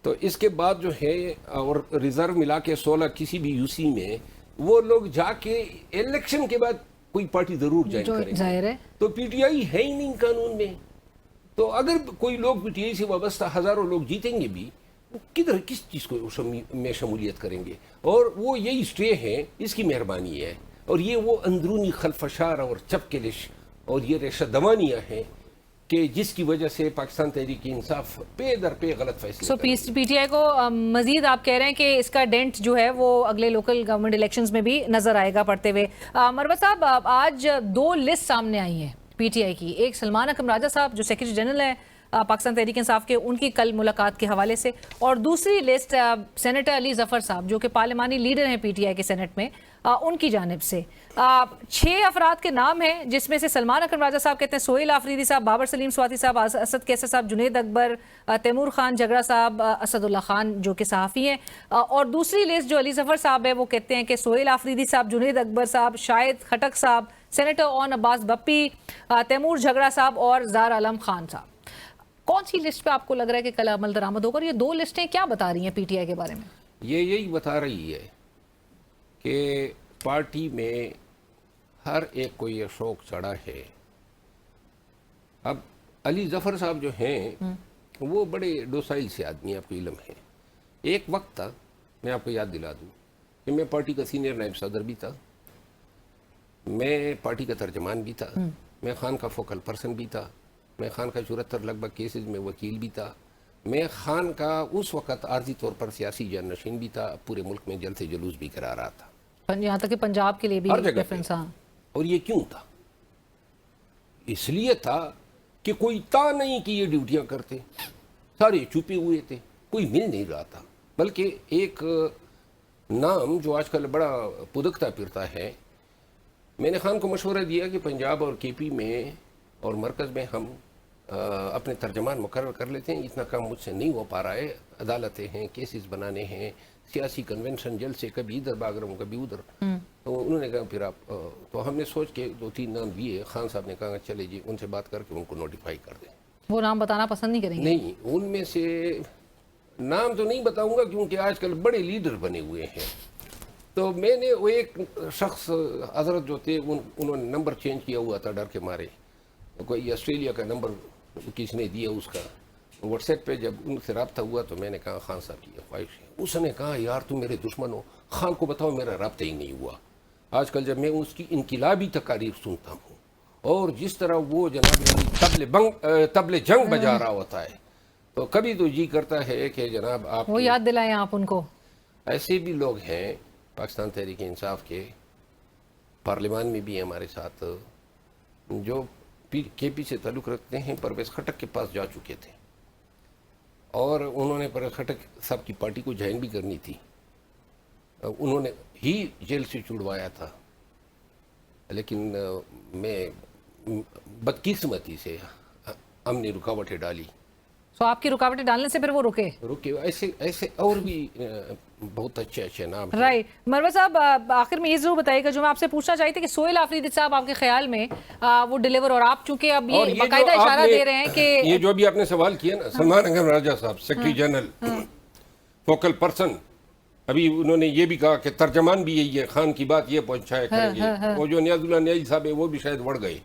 تو اس کے بعد جو ہے اور ریزرو ملا کے 16 کسی بھی یو سی میں، وہ لوگ جا کے الیکشن کے بعد کوئی پارٹی ضرور جوائن کریں گے. ظاہر ہے تو پی ٹی آئی ہے ہی نہیں قانون میں. تو اگر کوئی لوگ پی ٹی آئی سے وابستہ ہزاروں لوگ جیتیں گے بھی، کدھر کس چیز کو میں شمولیت کریں گے؟ اور وہ یہی اسٹے ہے، اس کی مہربانی ہے. اور یہ وہ اندرونی خلفشار اور چپکلش اور یہ ریشہ دوانیاں ہیں کہ جس کی وجہ سے پاکستان تحریک انصاف پے در پے غلط فیصلے سو پی ٹی آئی کو مزید آپ کہہ رہے ہیں کہ اس کا ڈینٹ جو ہے وہ اگلے لوکل گورنمنٹ الیکشنز میں بھی نظر آئے گا پڑتے ہوئے. مروت صاحب، آج 2 لسٹ سامنے آئی ہیں پی ٹی آئی کی. ایک سلمان اکرم راجہ صاحب جو سیکرٹری جنرل ہیں پاکستان تحریک انصاف کے، ان کی کل ملاقات کے حوالے سے، اور دوسری لسٹ سینیٹر علی ظفر صاحب جو کہ پارلیمانی لیڈر ہیں پی ٹی آئی کے سینٹ میں، ان کی جانب سے 6 افراد کے نام ہیں، جس میں سے سلمان اکرم راجہ صاحب کہتے ہیں، سہیل آفریدی صاحب، بابر سلیم سواتی صاحب، اسد کیسر صاحب، جنید اکبر، تیمور خان جھگڑا صاحب، اسد اللہ خان جو کہ صحافی ہیں. اور دوسری لسٹ جو علی ظفر صاحب ہے وہ کہتے ہیں کہ سہیل آفریدی صاحب، جنید اکبر صاحب، شاہد خٹک صاحب، سینیٹر اون عباس بپی، تیمور جھگڑا صاحب اور زار عالم خان صاحب. کون سی لسٹ پہ آپ کو لگ رہا ہے کہ کل عمل درآمد ہوگا؟ اور یہ 2 لسٹیں کیا بتا رہی ہیں پی ٹی آئی کے بارے میں؟ یہ یہی بتا رہی ہے کہ پارٹی میں ہر ایک کو یہ شوق چڑھا ہے. اب علی ظفر صاحب جو ہیں وہ بڑے ڈوسائل سے آدمی، آپ کو علم ہے. ایک وقت تھا، میں آپ کو یاد دلا دوں کہ میں پارٹی کا سینئر نائب صدر بھی تھا، میں پارٹی کا ترجمان بھی تھا، میں خان کا فوکل پرسن بھی تھا، میں خان کا 74 لگ بھگ کیسز میں وکیل بھی تھا، میں خان کا اس وقت عارضی طور پر سیاسی جانشین بھی تھا، پورے ملک میں جلسے جلوس بھی کرا رہا تھا، یہاں تک کہ پنجاب کے لیے بھی ہر جگہ ریفرنس. ہاں، اور یہ کیوں تھا؟ اس لیے تھا کہ کوئی تا نہیں کہ یہ ڈیوٹیاں کرتے، سارے چھپے ہوئے تھے، کوئی مل نہیں رہا تھا. بلکہ ایک نام جو آج کل بڑا پدکتا پھرتا ہے، میں نے خان کو مشورہ دیا کہ پنجاب اور کے پی میں اور مرکز میں ہم اپنے ترجمان مقرر کر لیتے ہیں، اتنا کام مجھ سے نہیں ہو پا رہا ہے، عدالتیں ہیں، کیسز بنانے ہیں، سیاسی کنونشن جلسے، کبھی ادھر بھاگ رہا ہوں کبھی ادھر. تو انہوں نے کہا پھر آپ، تو ہم نے سوچ کے 2-3 نام دیے. خان صاحب نے کہا چلے جی ان سے بات کر کے ان کو نوٹیفائی کر دیں. وہ نام بتانا پسند نہیں کریں گے؟ نہیں، ان میں سے نام تو نہیں بتاؤں گا کیونکہ آج کل بڑے لیڈر بنے ہوئے ہیں. تو میں نے وہ ایک شخص حضرت جو تھے انہوں نے نمبر چینج کیا ہوا تھا ڈر کے مارے، کوئی آسٹریلیا کا نمبر کسی نے دیا اس کا. واٹس ایپ پہ جب ان سے رابطہ ہوا تو میں نے کہا خان صاحب کی خواہش ہے. اس نے کہا یار تم میرے دشمن ہو، خان کو بتاؤ میرا رابطہ ہی نہیں ہوا. آج کل جب میں اس کی انقلابی تقاریر سنتا ہوں اور جس طرح وہ جناب طبل جنگ بجا رہا ہوتا ہے، تو کبھی تو جی کرتا ہے کہ جناب آپ وہ یاد دلائیں آپ ان کو. ایسے بھی لوگ ہیں پاکستان تحریک انصاف کے، پارلیمان میں بھی ہمارے ساتھ، جو کے پی سے تعلق رکھتے ہیں پرویز خٹک کے پاس جا چکے تھے اور انہوں نے پرویز خٹک صاحب کی پارٹی کو جوائن بھی کرنی تھی. انہوں نے ہی جیل سے چھڑوایا تھا, لیکن میں بدقسمتی سے ہم نے رکاوٹیں ڈالی. تو آپ کی رکاوٹیں ڈالنے سے پھر وہ رکے. ایسے اور بھی بہت اچھے نام ہیں. رائٹ. مروت صاحب آخر میں یہ ضرور بتائیے گا جو میں آپ سے پوچھنا چاہتی تھی کہ سہیل آفریدی صاحب آپ کے خیال میں وہ ڈیلیور, اور آپ چونکہ اب یہ باقاعدہ اشارہ دے رہے ہیں کہ یہ جو ابھی آپ نے سوال کیا نا, سلمان اکرم راجہ صاحب سیکرٹری جنرل فوکل پرسن, ابھی انہوں نے یہ بھی کہا کہ ترجمان بھی یہی ہے, خان کی بات یہ پہنچایا کریں گے. وہ جو نیاز اللہ نیازی صاحب ہے وہ بھی شاید بڑھ گئے,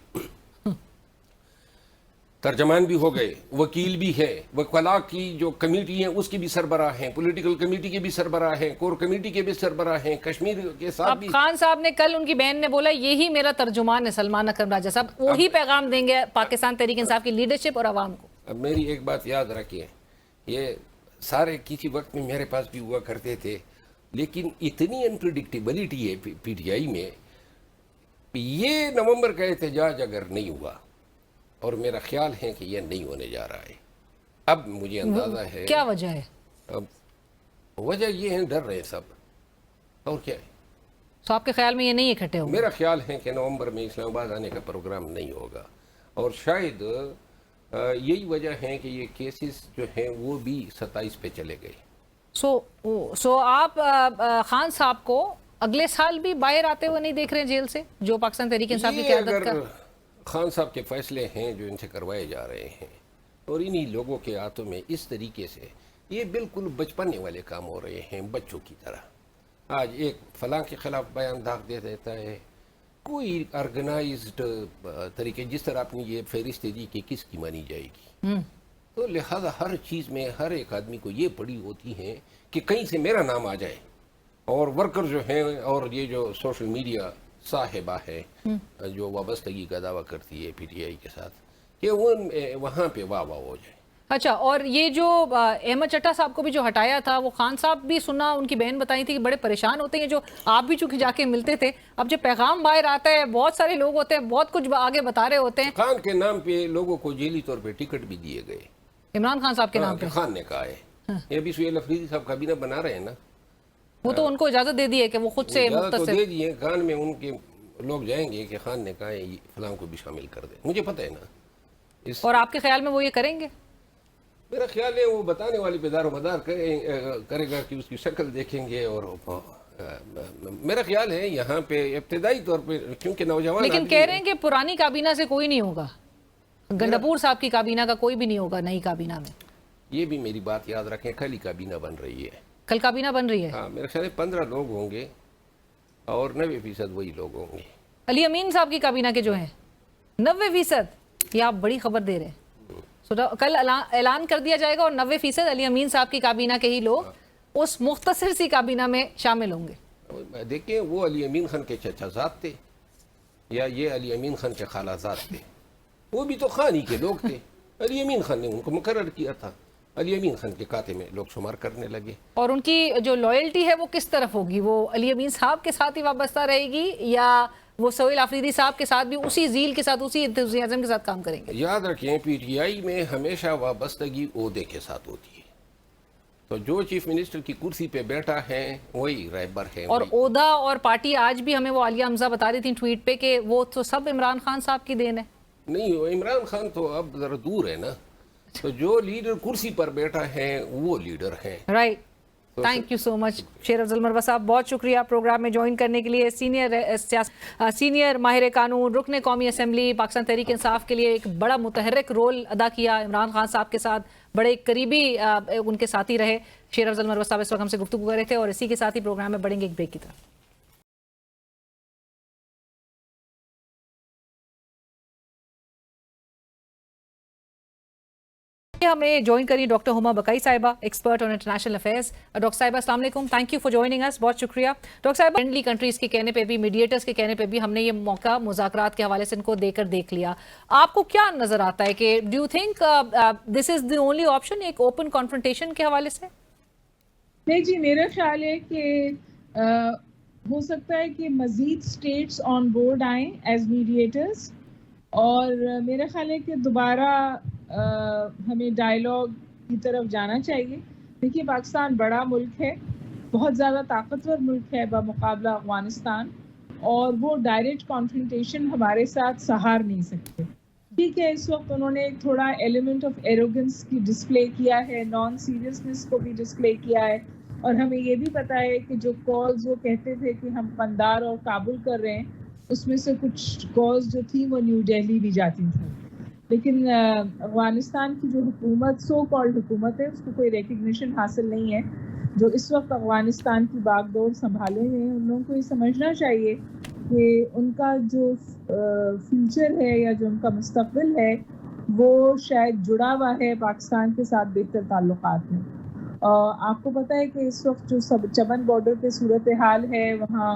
ترجمان بھی ہو گئے, وکیل بھی ہے, وکلاء کی جو کمیٹی ہیں اس کی بھی سربراہ ہیں, پولیٹیکل کمیٹی کے بھی سربراہ ہیں, کور کمیٹی کے بھی سربراہ ہیں, کشمیر کے ساتھ بھی. اب خان صاحب نے کل, ان کی بہن نے بولا یہی میرا ترجمان ہے سلمان اکرم راجہ صاحب, وہی پیغام دیں گے پاکستان تحریک انصاف کی لیڈرشپ اور عوام کو. اب میری ایک بات یاد رکھیے, یہ سارے کسی وقت میں میرے پاس بھی ہوا کرتے تھے, لیکن اتنی انپریڈکٹیبلٹی ہے پی ٹی آئی میں. یہ نومبر کا احتجاج اگر نہیں ہوا, اور میرا خیال ہے کہ یہ نہیں ہونے جا رہا ہے, اب مجھے اندازہ ہے کیا وجہ ہے؟ اب وجہ یہ ہے ڈر رہے سب, اور کیا ہے. تو آپ کے خیال میں یہ نہیں اکٹھے ہوں گے؟ میرا خیال ہے کہ نومبر میں اسلام آباد آنے کا پروگرام نہیں ہوگا, اور شاید یہی وجہ ہے کہ یہ کیسز جو ہیں وہ بھی 27 پہ چلے گئے. سو آپ خان صاحب کو اگلے سال بھی باہر آتے ہوئے نہیں دیکھ رہے ہیں جیل سے, جو پاکستان تحریک انصاف کی قیادت کا خان صاحب کے فیصلے ہیں جو ان سے کروائے جا رہے ہیں, اور انہی لوگوں کے ہاتھوں میں اس طریقے سے یہ بالکل بچپنے والے کام ہو رہے ہیں, بچوں کی طرح. آج ایک فلاں کے خلاف بیان داغ دے دیتا ہے, کوئی آرگنائزڈ طریقے, جس طرح آپ نے یہ فہرست دی کہ کس کی مانی جائے گی, تو لہذا ہر چیز میں ہر ایک آدمی کو یہ پڑی ہوتی ہے کہ کہیں سے میرا نام آ جائے. اور ورکر جو ہیں, اور یہ جو سوشل میڈیا صاحبہ ہے جو وابستگی کا دعویٰ کرتی ہے پی ٹی آئی کے ساتھ, کہ وہاں پہ واہ واہ ہو جائے. اچھا, اور یہ جو احمد چٹھا صاحب کو بھی جو ہٹایا تھا, وہ خان صاحب بھی سنا, ان کی بہن بتائی تھی کہ بڑے پریشان ہوتے ہیں, جو آپ بھی چونکہ جا کے ملتے تھے. اب جو پیغام باہر آتا ہے, بہت سارے لوگ ہوتے ہیں, بہت کچھ آگے بتا رہے ہوتے ہیں. خان کے نام پہ لوگوں کو جیلی طور پہ ٹکٹ بھی دیے گئے, عمران خان صاحب کے نام پہ. خان نے کہا ہے, یہ بھی سہیل آفریدی صاحب کابینہ بنا رہے ہیں نا, وہ تو ان کو اجازت دے دی ہے کہ وہ خود سے مختصر دے دیے. خان میں ان کے لوگ جائیں گے کہ خان نے کہا ہے فلاں کو بھی شامل کر دیں, مجھے پتہ ہے نا. اور آپ کے خیال میں وہ یہ کریں گے؟ میرا خیال ہے وہ بتانے والے پہ دار و مدار کرے گا کہ اس کی شکل دیکھیں گے. اور میرا خیال ہے یہاں پہ ابتدائی طور پہ کیونکہ نوجوان, لیکن کہہ رہے ہیں کہ پرانی کابینہ سے کوئی نہیں ہوگا, گنڈاپور صاحب کی کابینہ کا کوئی بھی نہیں ہوگا نئی کابینہ میں. یہ بھی میری بات یاد رکھیں, کل ہی کابینہ بن رہی ہے. کل کابینہ بن رہی ہے؟ ہاں, میرا خیال ہے 15 لوگ ہوں گے اور 90% وہی لوگ ہوں گے. علی امین صاحب کی کابینہ کے جو ہیں 90%, یہ آپ بڑی خبر دے رہے ہیں. کل اعلان کر دیا جائے گا اور 90% علی امین صاحب کی کابینہ کے ہی لوگ اس مختصر سی کابینہ میں شامل ہوں گے. دیکھیں, وہ علی امین خان کے چچا زاد تھے یا یہ علی امین خان کے خالہ زاد تھے, وہ بھی تو خان ہی کے لوگ تھے. علی امین خان نے ان کو مقرر کیا تھا, علی امین خان کے کھاتے میں لوگ شمار کرنے لگے. اور ان کی جو لائلٹی ہے وہ کس طرف ہوگی؟ وہ علی امین صاحب کے ساتھ ہی وابستہ رہے گی یا وہ سہیل آفریدی صاحب کے ساتھ بھی اسی ذیل کے ساتھ, اسی انتھوزیازم کے ساتھ کام کریں گے؟ یاد رکھیں, پی ٹی آئی میں ہمیشہ وابستگی عہدے کے ساتھ ہوتی ہے, تو جو چیف منسٹر کی کرسی پہ بیٹھا ہے وہی رہبر ہے. اور عہدہ اور پارٹی, آج بھی ہمیں وہ عالیہ حمزہ بتا رہی تھی ٹویٹ پہ کہ وہ تو سب عمران خان صاحب کی دین ہے. نہیں, عمران خان تو اب ذرا دور ہے نا, تو جو لیڈر کرسی پر بیٹھا ہے وہ لیڈر ہے. رائٹ. تھینک یو سو مچ شیر افضل مروت صاحب, بہت شکریہ پروگرام میں جوائن کرنے کے لیے. سینئر ماہر قانون, رکن قومی اسمبلی, پاکستان تحریک انصاف کے لیے ایک بڑا متحرک رول ادا کیا, عمران خان صاحب کے ساتھ بڑے قریبی ان کے ساتھی رہے. شیر افضل مروت صاحب اس وقت ہم سے گفتگو کر رہے تھے, اور اسی کے ساتھ ہی پروگرام میں بڑھیں گے ایک بریک کی طرف. ہمیں جوائن کری ڈاکٹر ہما بقائی صاحبہ, expert on international affairs. Doctor صاحبہ السلام علیکم, تھینک یو فار جوائننگ اس, بہت شکریہ. ڈاکٹر صاحبہ, فرینڈلی کنٹریز کے کہنے پہ بھی, میڈیٹرز کے کہنے پہ بھی ہم نے یہ موقع مذاکرات کے حوالے سے ان کو دے کر دیکھ لیا. آپ کو کیا نظر آتا ہے کہ do you think this is the only option, ایک اوپن کانفرنٹیشن کے حوالے سے؟ نہیں جی, میرا خیال ہے کہ ہو سکتا ہے کہ مزید اسٹیٹس آن بورڈ آئیں ایز میڈیٹرز, اور میرا خیال ہے کہ دوبارہ ہمیں ڈائیلاگ کی طرف جانا چاہیے. دیکھیے پاکستان بڑا ملک ہے, بہت زیادہ طاقتور ملک ہے بمقابلہ افغانستان, اور وہ ڈائریکٹ کانفرنٹیشن ہمارے ساتھ سہار نہیں سکتے. ٹھیک ہے, اس وقت انہوں نے تھوڑا ایلیمنٹ آف ایروگنس کی ڈسپلے کیا ہے, نان سیریسنس کو بھی ڈسپلے کیا ہے, اور ہمیں یہ بھی پتہ ہے کہ جو کالز وہ کہتے تھے کہ ہم قندھار اور کابل کر رہے ہیں, اس میں سے کچھ کالز جو تھی وہ نیو دہلی بھی جاتی تھیں. لیکن افغانستان کی جو حکومت, سو کالڈ حکومت ہے, اس کو کوئی ریکگنیشن حاصل نہیں ہے. جو اس وقت افغانستان کی باغ ڈور سنبھالے ہوئے ہیں, ان لوگوں کو یہ سمجھنا چاہیے کہ ان کا جو فیوچر ہے یا جو ان کا مستقبل ہے وہ شاید جڑا ہوا ہے پاکستان کے ساتھ بہتر تعلقات میں. آپ کو پتہ ہے کہ اس وقت جو چمن بارڈر پہ صورتحال ہے, وہاں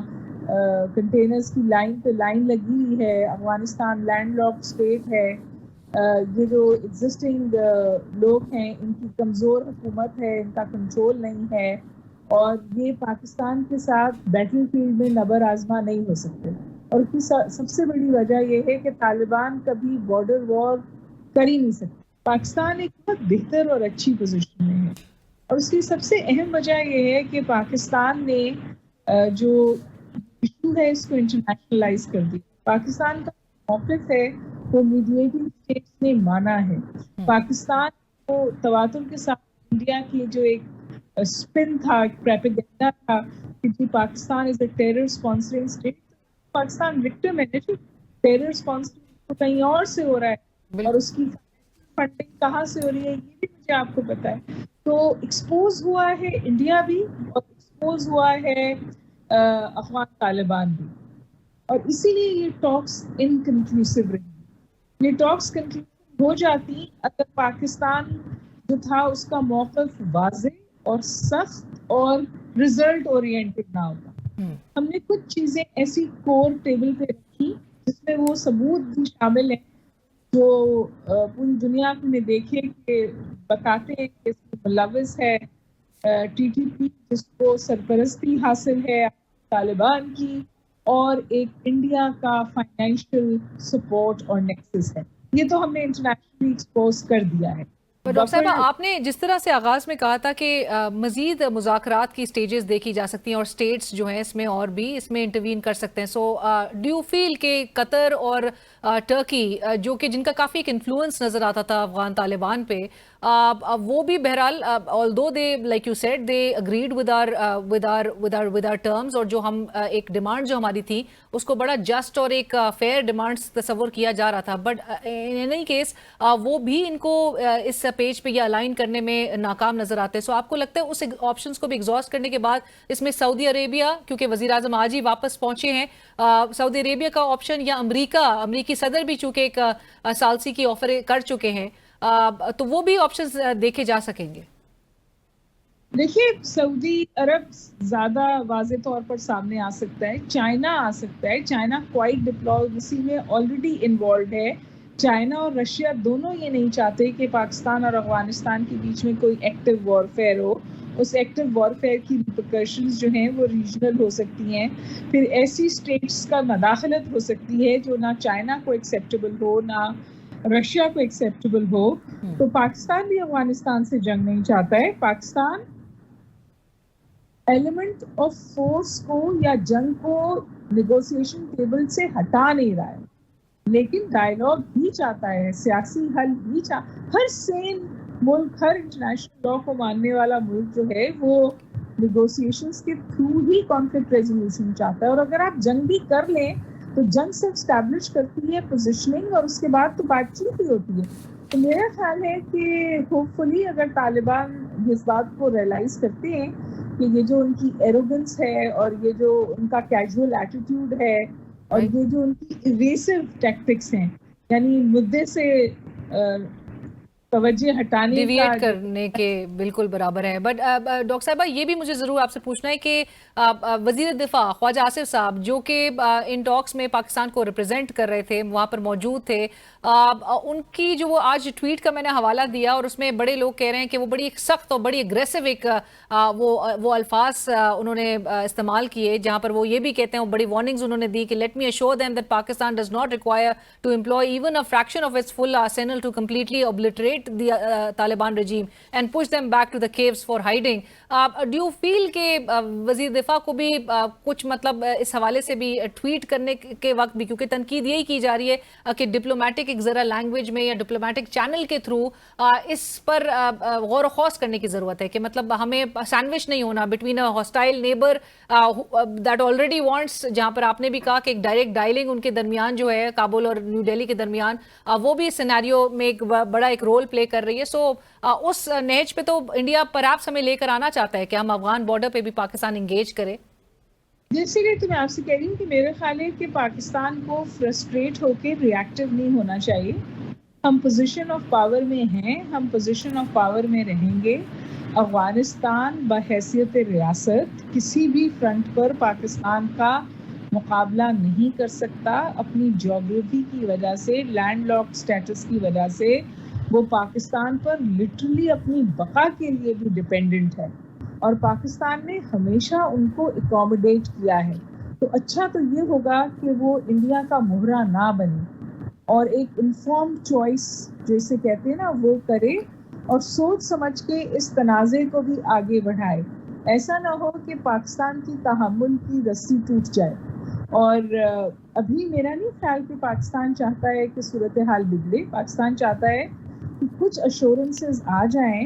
کنٹینرز کی لائن پہ لائن لگی ہوئی ہے. افغانستان لینڈ لاک اسٹیٹ ہے. یہ جو ایگزسٹنگ لوگ ہیں ان کی کمزور حکومت ہے, ان کا کنٹرول نہیں ہے, اور یہ پاکستان کے ساتھ بیٹل فیلڈ میں نبر آزما نہیں ہو سکتے. اور اس کی سب سے بڑی وجہ یہ ہے کہ طالبان کبھی بارڈر وار کر ہی نہیں سکتے. پاکستان ایک بہت بہتر اور اچھی پوزیشن میں ہے, اور اس کی سب سے اہم وجہ یہ ہے کہ پاکستان نے جو ایشو ہے اس کو انٹرنیشنلائز کر دی. پاکستان کا موقف ہے وہ میڈیٹنگ اسٹیٹس نے مانا ہے. پاکستان کو تواتر کے ساتھ انڈیا کی جو ایک اسپن تھا, ایک پروپیگنڈا تھا کہ Pakistan is a terror sponsoring state, Pakistan victim ہے. ٹیرر اسپانسرنگ تو کہیں اور سے ہو رہا ہے, اور اس کی فنڈنگ کہاں سے ہو رہی ہے یہ بھی مجھے آپ کو پتہ ہے. تو ایکسپوز ہوا ہے انڈیا بھی, اور ایکسپوز ہوا ہے افغان طالبان بھی, اور اسی لیے یہ ٹاکس انکنکلوسیو رہی. یہ ٹاکس کنکلوسیو ہو جاتی اگر پاکستان جو تھا اس کا موقف واضح اور سخت اور رزلٹ اورینٹڈ نہ ہوتا. ہم نے کچھ چیزیں ایسی کور ٹیبل پہ رکھی جس میں وہ ثبوت بھی شامل ہیں جو پوری دنیا میں دیکھے کہ بتاتے ہیں کہ اس میں ملوث ہے ٹی ٹی پی, جس کو سرپرستی حاصل ہے طالبان کی, اور ایک انڈیا کا فائنینشیل سپورٹ اور نیکسس ہے. یہ تو ہم نے انٹرنیشنلی ایکسپوز کر دیا ہے. ڈاکٹر صاحبہ, آپ نے جس طرح سے آغاز میں کہا تھا کہ مزید مذاکرات کی سٹیجز دیکھی جا سکتی ہیں اور سٹیٹس جو ہیں اس میں اور بھی اس میں انٹروین کر سکتے ہیں, سو ڈو یو فیل کہ قطر اور ٹرکی جو کہ جن کا کافی ایک انفلوئنس نظر آتا تھا افغان طالبان پہ, وہ بھی بہرحال although they like you said they agreed with our terms, اور جو ہم ایک ڈیمانڈ جو ہماری تھی اس کو بڑا جسٹ اور ایک فیئر ڈیمانڈز تصور کیا جا رہا تھا, بٹ ان اینی کیس وہ بھی ان کو اس پیج پہ یہ الائن کرنے میں ناکام نظر آتے ہیں. سو آپ کو لگتا ہے اس آپشنز کو بھی ایگزاسٹ کرنے کے بعد اس میں سعودی عربیہ, کیونکہ وزیر اعظم آج ہی واپس پہنچے ہیں, سعودی عربیہ کا آپشن یا امریکی صدر بھی چونکہ ایک ثالثی کی آفر کر چکے ہیں, تو وہ بھی آپشنز دیکھے جا سکیں گے؟ دیکھیے سعودی عرب زیادہ واضح طور پر سامنے آ سکتا ہے, چائنا آ سکتا ہے. چائنا کوائٹ ڈپلومیسی میں آلریڈی انوالوڈ ہے. چائنا اور رشیا دونوں یہ نہیں چاہتے کہ پاکستان اور افغانستان کے بیچ میں کوئی ایکٹیو وارفیئر ہو. اس ایکٹیو وارفیئر کی ریپرکشنز جو ہیں وہ ریجنل ہو سکتی ہیں. پھر ایسی اسٹیٹس کا مداخلت ہو سکتی ہے جو نہ چائنا کو ایکسیپٹیبل ہو نہ رشیا کو ایکسیپٹیبل ہو. تو پاکستان بھی افغانستان سے جنگ نہیں چاہتا ہے. پاکستان ایلیمنٹ آف فورس کو یا جنگ کو نیگوسیشن ٹیبل سے ہٹا نہیں رہا ہے, لیکن ڈائیلاگ بھی چاہتا ہے, سیاسی حل بھی ہر سین ملک, ہر انٹرنیشنل لا کو ماننے والا ملک جو ہے وہ نیگوسیشنز کے تھرو ہی کانفلکٹ ریزولوشن چاہتا ہے. اور اگر آپ جنگ بھی کر لیں تو جنگ سے اسٹیبلش کرتی ہے پوزیشننگ, اور اس کے بعد تو بات چیت ہی ہوتی ہے. تو میرا خیال ہے کہ ہوپ فلی اگر طالبان اس بات کو ریئلائز کرتے ہیں کہ یہ جو ان کی ایروگنس ہے اور یہ جو ان کا کیجول ایٹیٹیوڈ ہے اور یہ جو ان کی ایویسو ٹیکٹکس ہیں, یعنی مدعے سے توجہ ہٹانے ڈیویٹ کا کرنے کے بالکل برابر ہے. بٹ ڈاکٹر صاحبہ یہ بھی مجھے ضرور آپ سے پوچھنا ہے کہ وزیر دفاع خواجہ آصف صاحب جو کہ ان ٹاکس میں پاکستان کو ریپرزینٹ کر رہے تھے، وہاں پر موجود تھے، ان کی جو وہ آج ٹویٹ کا میں نے حوالہ دیا اور اس میں بڑے لوگ کہہ رہے ہیں کہ وہ بڑی ایک سخت اور بڑی اگریسو ایک وہ الفاظ انہوں نے استعمال کیے، جہاں پر وہ یہ بھی کہتے ہیں، وہ بڑی وارننگز انہوں نے دی کہ let me assure them that Pakistan does not require to employ even a fraction of its full arsenal to completely obliterate the Taliban regime and push them back to the caves for hiding. Do you feel کہ وزیر دفاع کو بھی کچھ مطلب اس حوالے سے بھی ٹویٹ کرنے کے وقت بھی، کیونکہ تنقید یہی کی جا رہی ہے کہ ڈپلومیٹک ایک ذرا لینگویج میں یا ڈپلومیٹک چینل کے تھرو اس پر غور و خوض کرنے کی ضرورت ہے کہ مطلب ہمیں سینڈوچ نہیں ہونا between a hostile neighbour that already wants, جہاں پر آپ نے بھی کہا کہ ایک ڈائریکٹ ڈائلنگ ان کے درمیان جو ہے کابل اور نیو دہلی کے درمیان، وہ بھی سینیریو میں ایک بڑا ایک رول پلے کر رہی ہے. سو اس نہج پہ تو انڈیا پرہیپس ہمیں لے کر آنا چاہتا ہے کہ ہم افغان بارڈر پہ بھی پاکستان انگیج کرے. جیسے کہ تو میں آپ سے کہہ رہی ہوں کہ میرا خیال ہے کہ پاکستان کو فرسٹریٹ ہو کے ری ایکٹیو نہیں ہونا چاہیے. ہم پوزیشن آف پاور میں ہیں، ہم پوزیشن آف پاور میں رہیں گے. افغانستان بحیثیت ریاست کسی بھی فرنٹ پر پاکستان کا مقابلہ نہیں کر سکتا. اپنی جیوگرافی کی وجہ سے، لینڈ لاک سٹیٹس کی وجہ سے وہ پاکستان پر لٹرلی اپنی بقا کے لیے بھی ڈیپینڈنٹ ہے، اور پاکستان نے ہمیشہ ان کو اکوموڈیٹ کیا ہے. تو اچھا تو یہ ہوگا کہ وہ انڈیا کا مہرہ نہ بنے اور ایک انفارم چوائس جیسے کہتے ہیں نا وہ کرے، اور سوچ سمجھ کے اس تنازع کو بھی آگے بڑھائے. ایسا نہ ہو کہ پاکستان کی تحمل کی رسی ٹوٹ جائے. اور ابھی میرا نہیں خیال کہ پاکستان چاہتا ہے کہ صورتحال بگڑے. پاکستان چاہتا ہے کہ کچھ ایشورنسز آ جائیں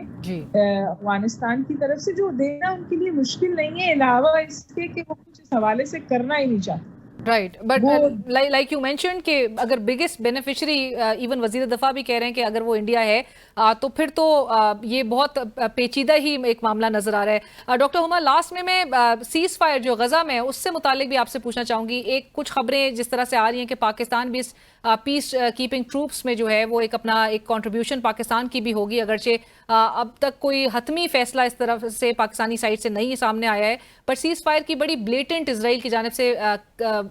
افغانستان کی طرف سے، جو دینا ان کے لیے مشکل نہیں ہے، علاوہ اس کے کہ وہ کچھ اس حوالے سے کرنا ہی نہیں چاہتے. Right, but like you mentioned کہ اگر بگیسٹ بینیفیشری ایون وزیر دفاع بھی کہہ رہے ہیں کہ اگر وہ انڈیا ہے تو پھر تو یہ بہت پیچیدہ ہی ایک معاملہ نظر آ رہا ہے. ڈاکٹر ہما، لاسٹ میں سیز فائر جو غزہ میں ہے اس سے متعلق بھی آپ سے پوچھنا چاہوں گی. ایک کچھ خبریں جس طرح سے آ رہی ہیں کہ پاکستان بھی اس پیس کیپنگ ٹروپس میں جو ہے وہ ایک اپنا ایک کنٹریبیوشن پاکستان کی بھی ہوگی، اگرچہ اب تک کوئی حتمی فیصلہ اس طرف سے پاکستانی سائڈ سے نہیں سامنے آیا ہے، پر سیز فائر کی بڑی بلیٹنٹ اسرائیل کی جانب سے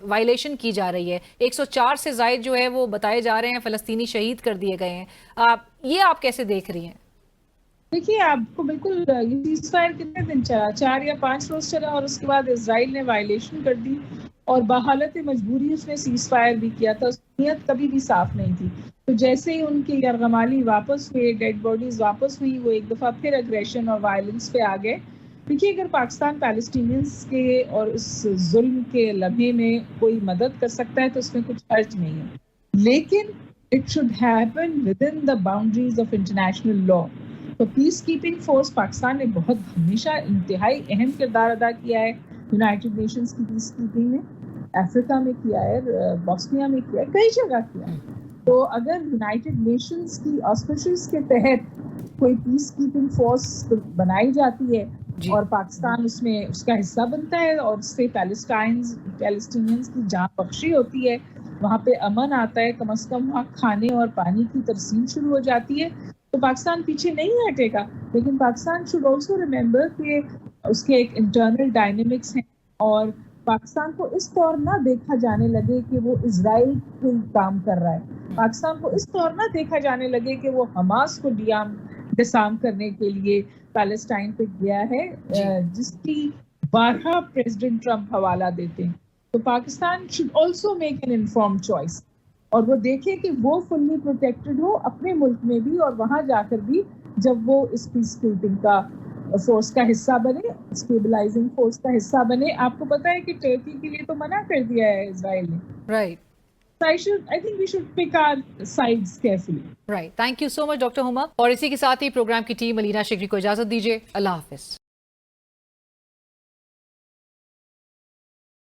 وائلیشن کی جا رہی ہے. 104 سے زائد جو ہے وہ بتائے جا رہے ہیں فلسطینی شہید کر دیے گئے ہیں. یہ آپ کیسے دیکھ رہی ہیں؟ دیکھیے، آپ کو بالکل یہ سیز فائر کتنے دن چلا؟ 4 یا 5 روز چلا، اور اس کے بعد اسرائیل نے وائلیشن کر دی اور بحالت مجبوری اس نے سیز فائر بھی کیا تھا. اس کی نیت کبھی بھی صاف نہیں تھی. تو جیسے ہی ان کے یرغمالی واپس ہوئے، ڈیڈ باڈیز واپس ہوئی، وہ ایک دفعہ پھر اگریشن اور وائلنس پہ آ گئے. دیکھیے، اگر پاکستان پیلسٹینینز کے اور اس ظلم کے لمحے میں کوئی مدد کر سکتا ہے تو اس میں کچھ حرج نہیں ہے، لیکن it should happen with in the boundaries of international law. تو پیس کیپنگ فورس پاکستان نے بہت ہمیشہ انتہائی اہم کردار ادا کیا ہے یونائٹڈ نیشنز کی پیس کیپنگ میں. افریقہ میں کیا ہے، بوسنیا میں کیا ہے، کئی جگہ کیا ہے. تو اگر یونائٹڈ نیشنز کی آسپیشیز کے تحت کوئی پیس کیپنگ فورس بنائی جاتی ہے اور پاکستان اس میں اس کا حصہ بنتا ہے اور اس سے پیلسٹینینز کی جان بخشی ہوتی ہے، وہاں پہ امن آتا ہے، کم از کم وہاں کھانے اور پانی کی ترسیم شروع ہو جاتی ہے، تو پاکستان پیچھے نہیں ہٹے گا. لیکن پاکستان شوڈ آلسو ریممبر کہ اس کے ایک انٹرنل ڈائنامکس ہیں، اور پاکستان کو اس طور نہ دیکھا جانے لگے کہ وہ اسرائیل کو کام کر رہا ہے. پاکستان کو اس طور نہ دیکھا جانے لگے کہ وہ حماس کو ڈسارم کرنے کے لیے پیلسٹائن پہ گیا ہے، جس کی بارہا پریزیڈنٹ ٹرمپ حوالہ دیتے ہیں. تو Pakistan should also make an informed choice, اور وہ دیکھے کہ وہ فلی پروٹیکٹڈ ہو اپنے ملک میں بھی، اور وہاں جا کر بھی جب وہ اس پیس کیپنگ کا فورس کا حصہ بنے، اسٹیبلائزنگ فورس کا حصہ بنے. آپ کو پتا ہے کہ ٹرکی کے لیے تو منع کر دیا ہے اسرائیل نے. Right. I think we should pick our sides carefully. Right. Thank you so much, Dr. Huma. اور اسی کے ساتھ ہی پروگرام کی ٹیم علینا شکری کو اجازت دیجیے. اللہ حافظ.